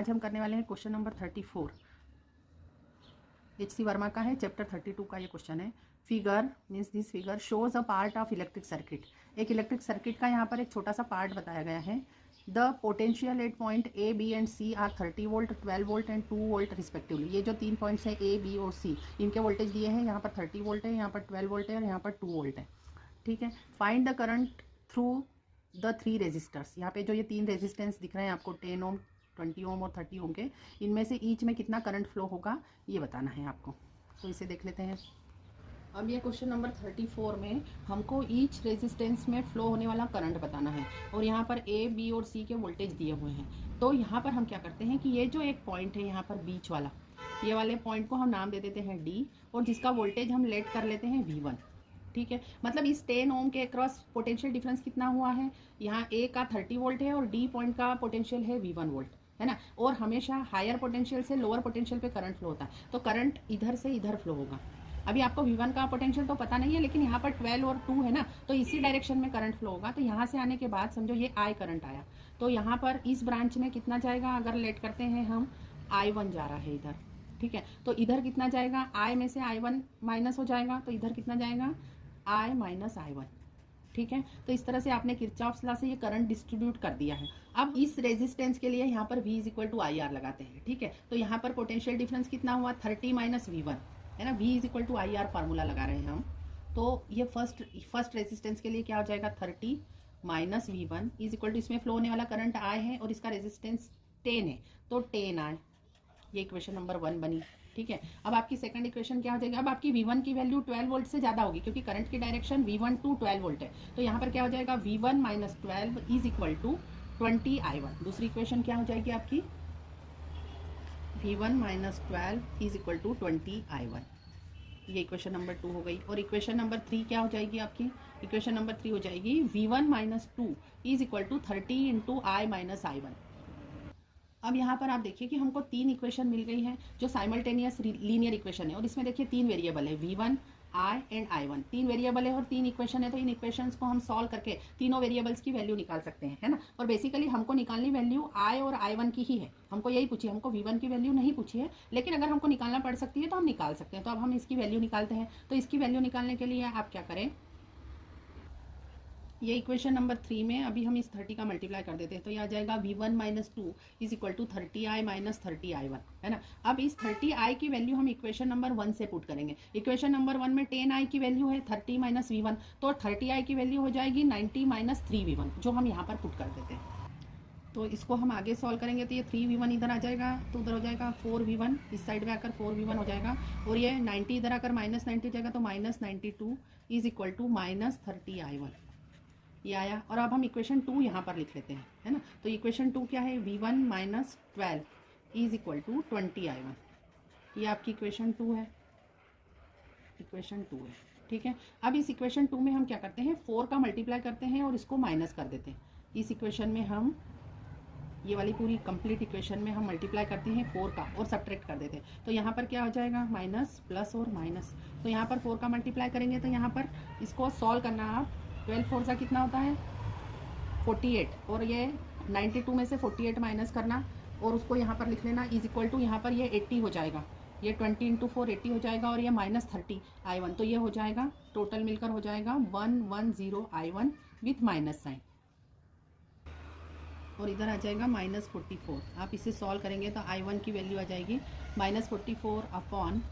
आज हम करने वाले हैं क्वेश्चन नंबर 34। HC वर्मा का है, चैप्टर 32 का ये क्वेश्चन है। Figure means this figure shows a part of electric circuit. एक इलेक्ट्रिक सर्किट का यहाँ पर एक छोटा सा पार्ट बताया गया है। The potential at point A, B and C are 30 volt, 12 volt and 2 volt respectively. ये जो 3 पॉइंट्स हैं A, B और C, इनके वोल्टेज दिए हैं। यहाँ पर 30 वोल्ट है, यहाँ पर 12 वोल्ट है और यहाँ पर 2 वोल्ट है। ठीक है। Find the current through the 3 resistors. यहाँ पे जो ये 3 रेजिस्टेंस दिख रहे हैं आपको, 10 ओम, 20 ओम और 30 ओम के, इनमें से ईच में कितना करंट फ्लो होगा ये बताना है आपको। तो इसे देख लेते हैं। अब ये क्वेश्चन नंबर 34 में हमको ईच रेजिस्टेंस में फ्लो होने वाला करंट बताना है और यहाँ पर A, B और C के वोल्टेज दिए हुए हैं। तो यहाँ पर हम क्या करते हैं कि ये जो एक पॉइंट है यहाँ पर बीच वाला, ये वाले पॉइंट को हम नाम दे देते हैं D और जिसका वोल्टेज हम लेट कर लेते हैं V1। ठीक है। मतलब इस 10 ओम के अक्रॉस पोटेंशियल डिफरेंस कितना हुआ है, यहाँ A का 30 वोल्ट है और D पॉइंट का पोटेंशियल है V1 वोल्ट, है ना। और हमेशा हायर पोटेंशियल से लोअर पोटेंशियल पे करंट फ्लो होता है, तो करंट इधर से इधर फ्लो होगा। अभी आपको V1 का पोटेंशियल तो पता नहीं है, लेकिन यहाँ पर 12 और 2 है ना, तो इसी डायरेक्शन में करंट फ्लो होगा। तो यहाँ से आने के बाद समझो ये I करंट आया, तो यहाँ पर इस ब्रांच में कितना जाएगा, अगर लेट करते हैं हम, I1 जा रहा है इधर। ठीक है। तो इधर कितना जाएगा, I में से I1 माइनस हो जाएगा, तो इधर कितना जाएगा, I माइनस I1। ठीक है। तो इस तरह से आपने किरचॉफ्स लॉ से ये करंट डिस्ट्रीब्यूट कर दिया है। अब इस रेजिस्टेंस के लिए यहाँ पर V is equal to IR लगाते हैं। ठीक है। तो यहाँ पर पोटेंशियल डिफरेंस कितना हुआ, 30 माइनस V1, है ना। V is equal to IR formula लगा रहे हैं हम। तो ये फर्स्ट रेजिस्टेंस के लिए क्या हो जाएगा, 30 minus V1 is equal to, इसमें फ्लो होने वाला करंट I है और इसका रेजिस्टेंस 10 है, तो 10I। ये इक्वेशन नंबर 1 बनी। ठीक है। अब आपकी सेकंड इक्वेशन क्या हो जाएगी, अब आपकी V1 की वैल्यू 12 वोल्ट से ज़्यादा होगी, क्योंकि करंट की डायरेक्शन V1 टू 12 वोल्ट है। तो यहाँ पर क्या हो जाएगा, V1 minus 12 is equal to 20I1। दूसरी इक्वेशन क्या हो जाएगी आपकी, V1 minus 12 is equal to 20I1। ये इक्वेशन नंबर 2 हो गई। और इक्वेशन नंबर 3 क्या हो जाएगी आपकी, इक्वेशन नंबर 3 हो जाएगी V1 minus 2 is equal to 30 into I minus I1। अब यहाँ पर आप देखिए कि हमको 3 इक्वेशन मिल गई है जो साइमल्टेनियस लीनियर इक्वेशन है, और इसमें देखिए 3 वेरिएबल है, V1, I and I1। 3 variable है और 3 इक्वेशन है, तो इन इक्वेशंस को हम सॉल्व करके तीनों वेरिएबल्स की वैल्यू निकाल सकते हैं, है ना। और बेसिकली हमको निकालनी वैल्यू I और I1 की ही है, हमको यही पूछी, हमको V1 की वैल्यू नहीं पूछी है, लेकिन अगर हमको निकालना पड़ सकती है तो हम निकाल सकते हैं। तो अब हम इसकी वैल्यू निकालते हैं। तो इसकी वैल्यू निकालने के लिए आप क्या करें, ये इक्वेशन नंबर 3 में अभी हम इस 30 का मल्टीप्लाई कर देते हैं, तो ये आ जाएगा V1 minus 2 is equal to 30I minus 30I1, है ना। अब इस 30I की वैल्यू हम इक्वेशन नंबर 1 से पुट करेंगे। इक्वेशन नंबर 1 में 10I की वैल्यू है 30 माइनस V1, तो 30I की वैल्यू हो जाएगी 90 माइनस 3V1, जो हम यहाँ पर पुट कर देते हैं। तो इसको हम आगे सॉल्व करेंगे, तो ये 3V1 इधर आ जाएगा, तो उधर हो जाएगा 4V1, इस साइड में आकर 4V1 हो जाएगा, और ये 90 इधर आकर माइनस 90 हो जाएगा, तो minus 92 is equal to minus 30I1। ये आया। और अब हम इक्वेशन 2 यहाँ पर लिख लेते हैं, है ना। तो इक्वेशन 2 क्या है, V1 minus 12 is equal to 20I1। ये आपकी इक्वेशन 2 है, इक्वेशन 2 है। ठीक है। अब इस इक्वेशन 2 में हम क्या करते हैं, 4 का मल्टीप्लाई करते हैं और इसको माइनस कर देते हैं। इस इक्वेशन में हम ये वाली पूरी कंप्लीट इक्वेशन में हम मल्टीप्लाई करते हैं 4 का और सब्ट्रैक्ट कर देते हैं। तो यहाँ पर क्या हो जाएगा, माइनस प्लस और माइनस। तो यहाँ पर 4 का मल्टीप्लाई करेंगे, तो यहाँ पर इसको सॉल्व करना आप, 12 4 का कितना होता है 48, और ये 92 में से 48 माइनस करना और उसको यहाँ पर लिख लेना इज इक्वल टू, यहाँ पर ये 80 हो जाएगा, ये 20 इंटू 4 80 हो जाएगा, और ये माइनस 30I1, तो ये हो जाएगा टोटल मिलकर हो जाएगा 110I1 विथ माइनस साइन, और इधर आ जाएगा माइनस 44। आप इसे सॉल्व करेंगे तो I1 की वैल्यू आ जाएगी माइनस 44 अपॉन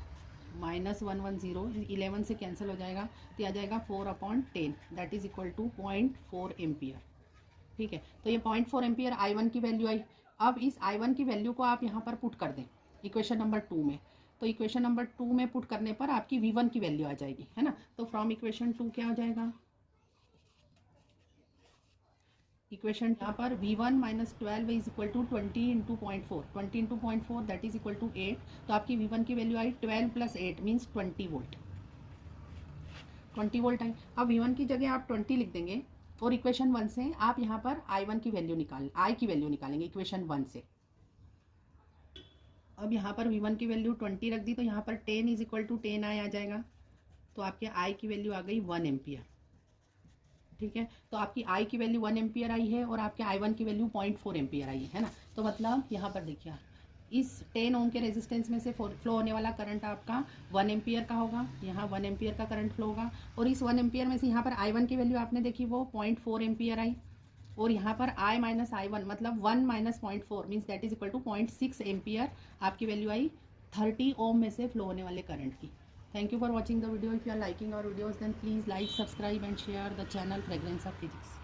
माइनस 110, 11 से कैंसिल हो जाएगा, तो आ जाएगा 4/10, that is equal to 0.4 ampere. ठीक है। तो ये 0.4 एम्पियर I1 की वैल्यू आई। अब इस I1 की वैल्यू को आप यहाँ पर पुट कर दें इक्वेशन नंबर 2 में। तो इक्वेशन नंबर 2 में पुट करने पर आपकी V1 की वैल्यू आ जाएगी, है ना। तो फ्रॉम इक्वेशन 2 क्या हो जाएगा, इक्वेशन यहाँ पर V1 minus 12 is equal to 20 into 0.4, 20 into 0.4 that is equal to 8। तो आपकी V1 की वैल्यू आई 12 प्लस 8 मीन्स 20 वोल्ट, 20 वोल्ट आई। अब V1 की जगह आप 20 लिख देंगे और इक्वेशन 1 से आप यहाँ पर I1 की वैल्यू I की वैल्यू निकालेंगे इक्वेशन 1 से। अब यहाँ पर V1 की वैल्यू 20 रख दी, तो यहाँ पर 10 इज इक्वल टू 10I आ जाएगा, तो आपके I की वैल्यू आ गई 1 एम्पियर। ठीक है। तो आपकी आई की वैल्यू 1 एम्पियर आई है और आपके I1 की वैल्यू 0.4 एम्पियर आई है ना। तो मतलब यहाँ पर देखिए इस 10 ओम के रेजिस्टेंस में से फ्लो होने वाला करंट आपका 1 एम्पियर का होगा, यहाँ 1 एम्पियर का करंट फ्लो होगा। और इस 1 एम्पियर में से यहाँ पर I1 की वैल्यू आपने देखी वो 0.4 एम्पियर आई, और यहाँ पर I माइनस I1 मतलब 1 minus 0.4 means that is equal to 0.6 ampere आपकी वैल्यू आई 30 ओम में से फ्लो होने वाले करंट की। Thank you for watching the video. If you are liking our videos, then please like, subscribe and share the channel Fragrance of Physics.